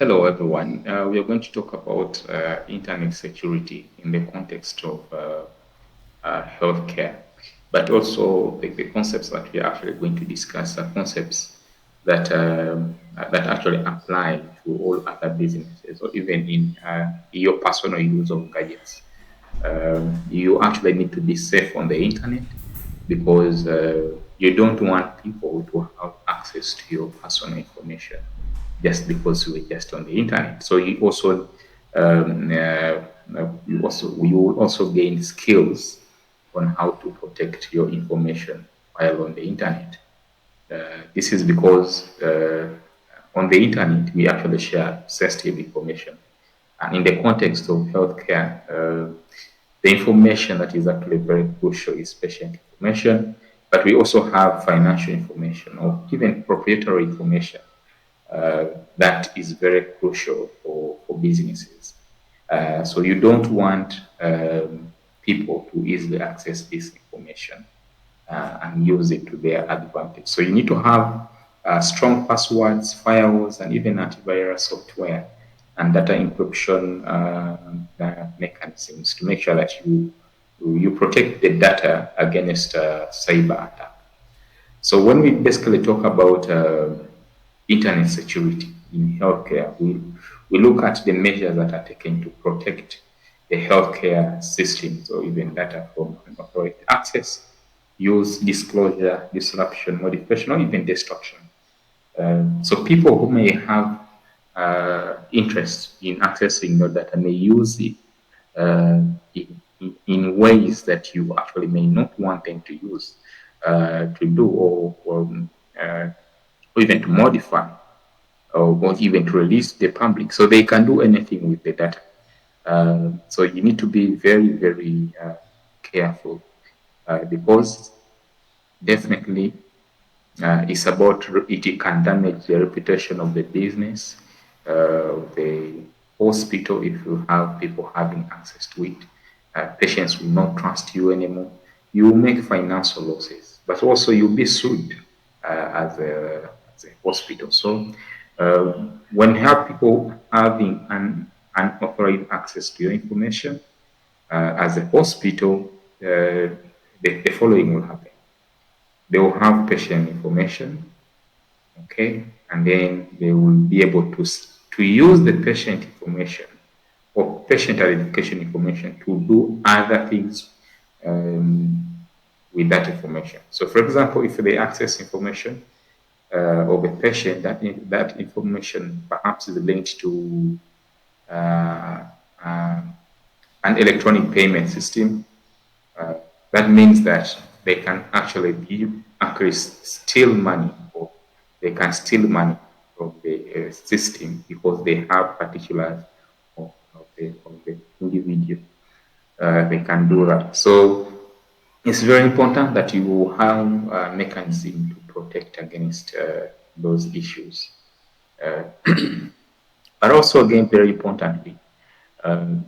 Hello, everyone. We are going to talk about internet security in the context of healthcare, but also the concepts that we are actually going to discuss are concepts that actually apply to all other businesses or even in your personal use of gadgets. You actually need to be safe on the internet because you don't want people to have access to your personal information just because you were just on the internet. So you will also gain skills on how to protect your information while on the internet. This is because on the internet we actually share sensitive information, and in the context of healthcare, the information that is actually very crucial is patient information, but we also have financial information or even proprietary information that is very crucial for businesses. So you don't want people to easily access this information and use it to their advantage. So you need to have strong passwords, firewalls, and even antivirus software and data encryption mechanisms to make sure that you protect the data against cyber attack. So when we basically talk about internet security in healthcare, we look at the measures that are taken to protect the healthcare systems or even data from unauthorized access, use, disclosure, disruption, modification, or even destruction. So people who may have interest in accessing your data may use it uh, in ways that you actually may not want them to use to do uh, or even to modify or even to release the public. So they can do anything with the data. So you need to be very, very careful because definitely it's about it can damage the reputation of the business, the hospital if you have people having access to it. Patients will not trust you anymore. You will make financial losses, but also you'll be sued as a hospital. So when you have people having unauthorized access to your information as a hospital, the following will happen. They will have patient information, okay, and then they will be able to use the patient information or patient identification information to do other things with that information. So, for example, if they access information of a patient, that information perhaps is linked to uh, uh, an electronic payment system. Uh, that means that they can actually steal money, or they can steal money from the system because they have particulars of the individual. They can do that. So it's very important that you have a mechanism to protect against those issues. Uh, but also, again, very importantly, um,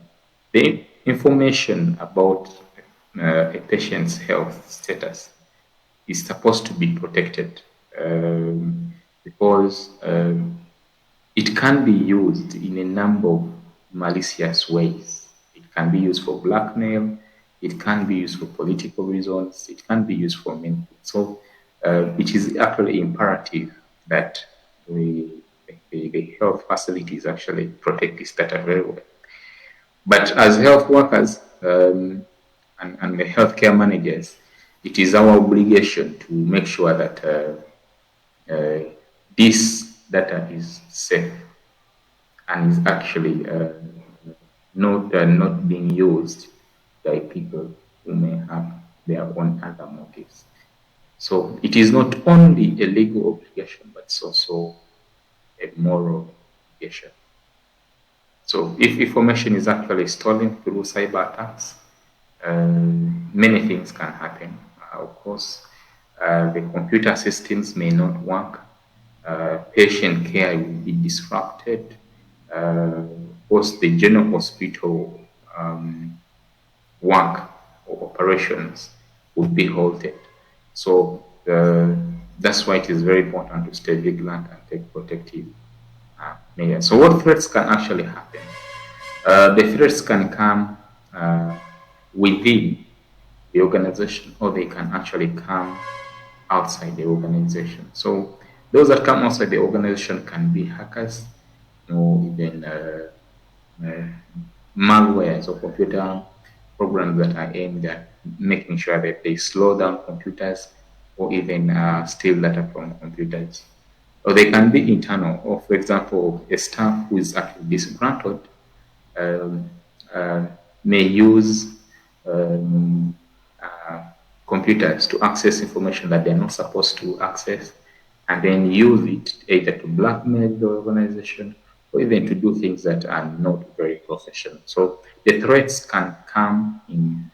the information about a patient's health status is supposed to be protected because it can be used in a number of malicious ways. It can be used for blackmail, it can be used for political reasons, it can be used for many things. So it is actually imperative that the health facilities actually protect this data very well. But as health workers and the healthcare managers, it is our obligation to make sure that this data is safe and is actually not being used by people who may have their own other motives. So it is not only a legal obligation, but it's also a moral obligation. So if information is actually stolen through cyber attacks, many things can happen. Of course, the computer systems may not work. Patient care will be disrupted. Of course, the general hospital work or operations would be halted. So that's why it is very important to stay vigilant and take protective measures. So what threats can actually happen? The threats can come within the organization, or they can actually come outside the organization. So those that come outside the organization can be hackers, or even malwares or computer programs that are aimed at making sure that they slow down computers or even steal data from computers. Or they can be internal, or for example, a staff who is actually disgruntled um, uh, may use um, uh, computers to access information that they're not supposed to access, and then use it either to blackmail the organization or even to do things that are not very professional. So the threats can come in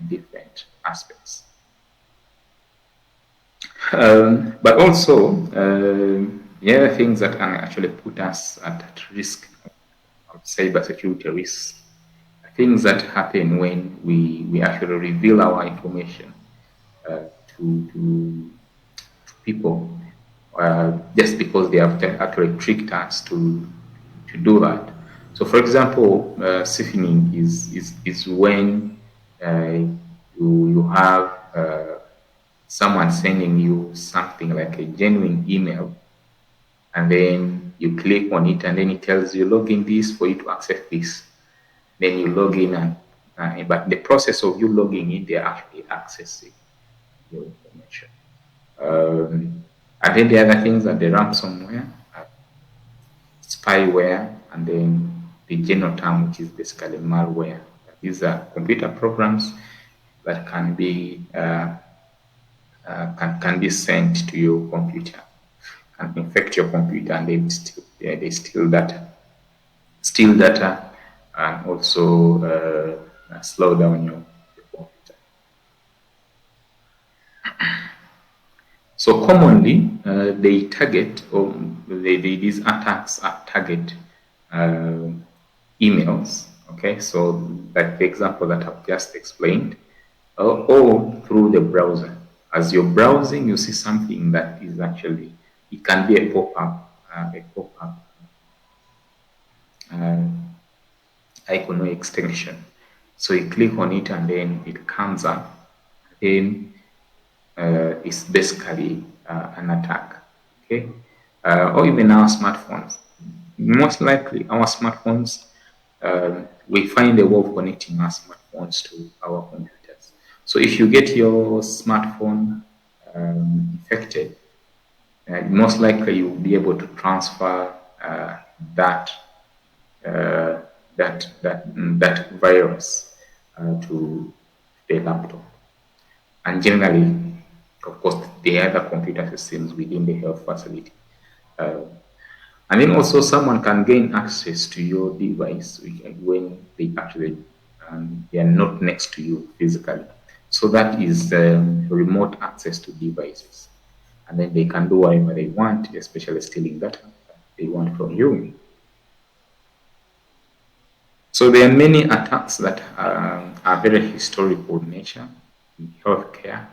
different aspects. But also, the other things that can actually put us at risk of cybersecurity risks, things that happen when we actually reveal our information to people just because they have actually tricked us to do that. So, for example, siphoning is when you have someone sending you something like a genuine email, and then you click on it, and then it tells you log in this for you to access this. Then you log in, and but the process of you logging in, they're actually accessing your information. And then the other things are the ransomware, spyware, and then the general term, which is basically malware. These are computer programs that can be can be sent to your computer, can infect your computer, and they steal data, and also slow down your computer. So commonly, they target, or these attacks target emails. Okay, so like the example that I've just explained, or through the browser. As you're browsing, you see something that is actually, it can be a pop-up, uh, icon or extension. So you click on it, and then it comes up. Then it's basically an attack. Okay, or even our smartphones. Most likely, our smartphones, we find a way of connecting our smartphones to our computers. So if you get your smartphone infected, most likely you will be able to transfer that that virus to the laptop, and generally, of course, the other computer systems within the health facility. Uh, and then also, someone can gain access to your device when they actually they are not next to you physically. So that is remote access to devices, and then they can do whatever they want, especially stealing data they want from you. So there are many attacks that are very historical in nature in healthcare,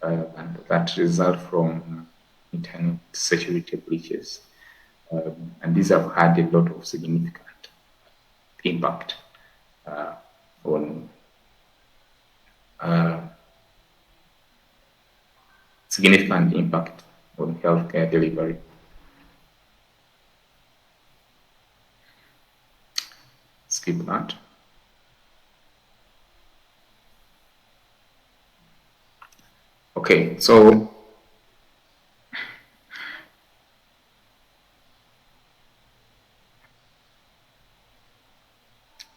and that result from internet security breaches. And these have had a lot of significant impact on uh, significant impact on healthcare delivery. Skip that. Okay, so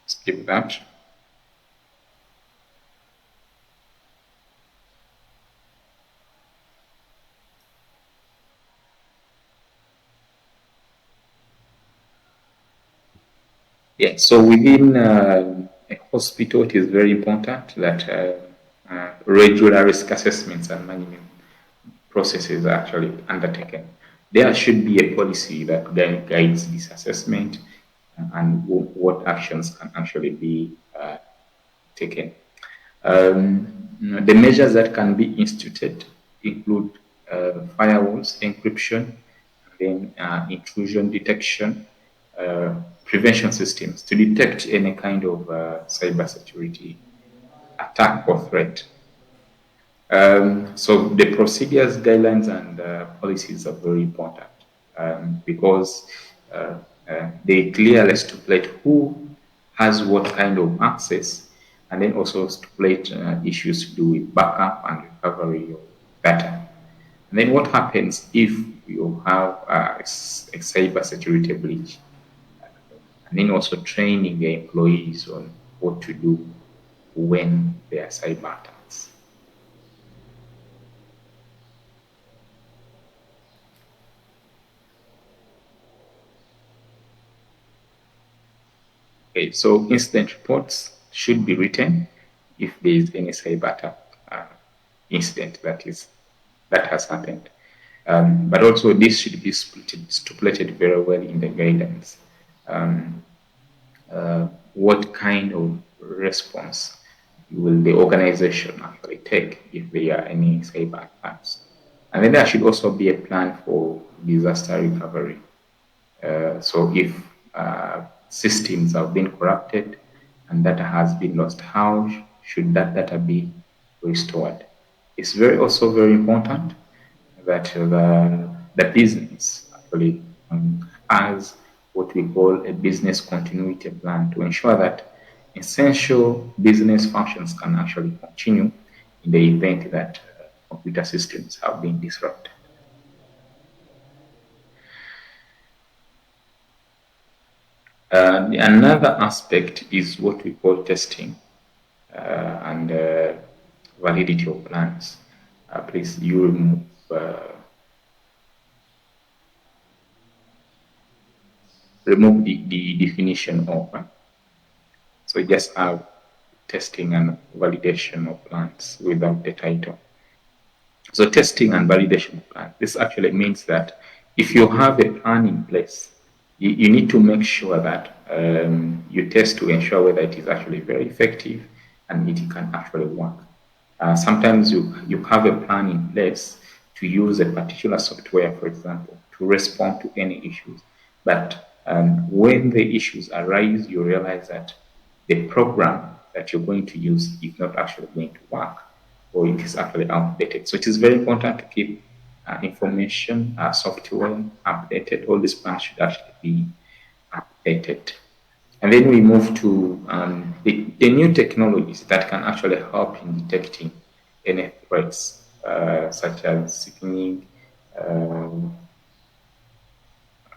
skip that. Yeah, so within a hospital, it is very important that regular risk assessments and management processes are actually undertaken. There should be a policy that guides this assessment and what actions can actually be taken. The measures that can be instituted include firewalls, encryption, and then intrusion detection, prevention systems to detect any kind of cybersecurity attack or threat. So the procedures, guidelines, and policies are very important because they clearly stipulate who has what kind of access, and then also stipulate issues to do with backup and recovery of data. And then what happens if you have a cyber security breach? And then also training the employees on what to do when there are cyber attacks. Okay, so incident reports should be written if there is any cyber attack incident that has happened. But also this should be stipulated very well in the guidance. What kind of response will the organization actually take if there are any cyber attacks? And then there should also be a plan for disaster recovery. So if systems have been corrupted and data has been lost, how should that data be restored? It's also very important that the business actually has what we call a business continuity plan to ensure that essential business functions can actually continue in the event that computer systems have been disrupted. Another aspect is what we call testing and validity of plans. Please, you remove the definition of. So just have testing and validation of plans without the title. So testing and validation of plans. This actually means that if you have a plan in place, you need to make sure that you test to ensure whether it is actually very effective and it can actually work. Sometimes you have a plan in place to use a particular software, for example, to respond to any issues. But when the issues arise, you realize that the program that you're going to use is not actually going to work, or it is actually outdated. So it is very important to keep information, software updated. All these plans should actually be updated. And then we move to the new technologies that can actually help in detecting any threats, such as phishing,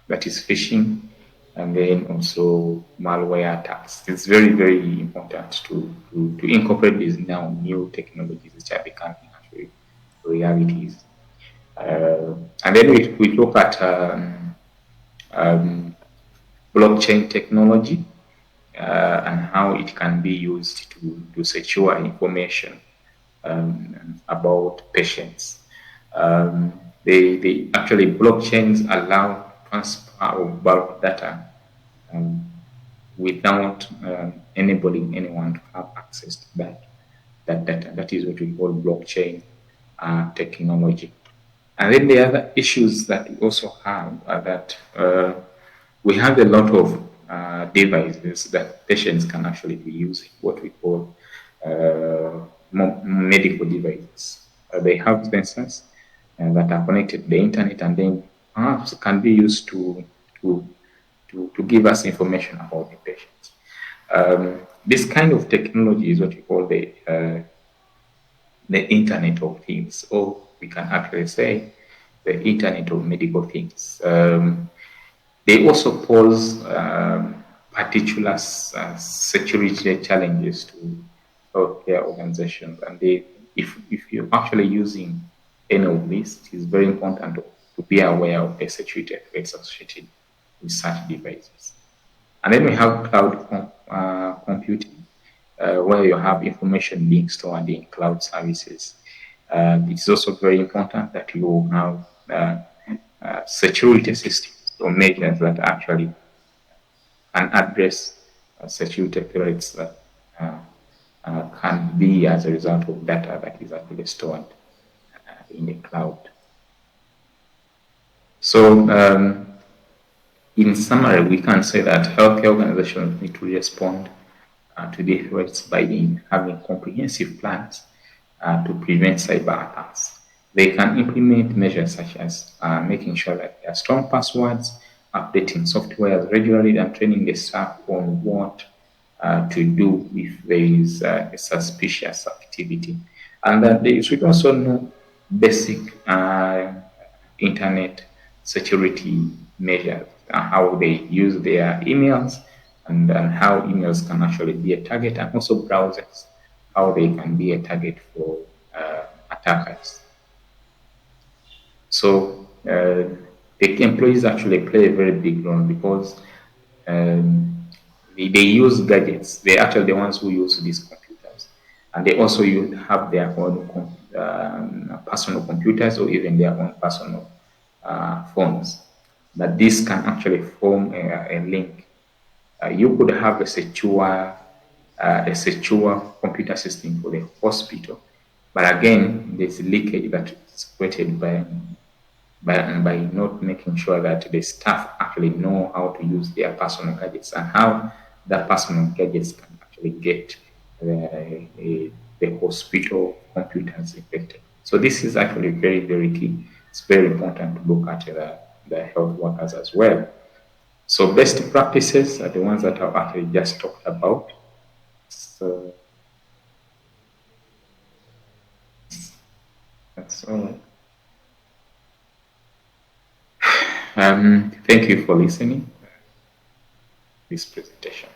that is phishing, and then also malware attacks. It's very, very important to incorporate these now new technologies which are becoming actually realities. And then we look at blockchain technology and how it can be used to secure information about patients. They actually blockchains allow transfer of bulk data without enabling anyone to have access to that data. That is what we call blockchain technology. And then the other issues that we also have are that we have a lot of devices that patients can actually be using, what we call medical devices. They have sensors that are connected to the internet and then perhaps can be used to give us information about the patient. This kind of technology is what we call the Internet of Things, or we can actually say the Internet of Medical Things. They also pose particular security challenges to healthcare organizations, and if you're actually using any of this, it is very important to be aware of the security threats associated with such devices. And then we have cloud computing, where you have information being stored in cloud services. It's also very important that you have security systems or measures that actually can address security threats that can be as a result of data that is actually stored in the cloud. So, in summary, we can say that healthcare organizations need to respond to the threats by having comprehensive plans to prevent cyber attacks. They can implement measures such as making sure that there are strong passwords, updating software regularly, and training the staff on what to do if there is a suspicious activity. And that they should also know basic internet security measures, how they use their emails, and how emails can actually be a target, and also browsers, how they can be a target for attackers. So the employees actually play a very big role because they use gadgets. They're actually the ones who use these computers, and they also have their own personal computers or even their own personal phones. But this can actually form a link. You could have a secure computer system for the hospital, but again, there's leakage that is created by not making sure that the staff actually know how to use their personal gadgets and how that personal gadgets can actually get the hospital computers infected. So this is actually very, very key. It's very important to look at the health workers as well. So best practices are the ones that I've actually just talked about. So that's all. Thank you for listening to this presentation.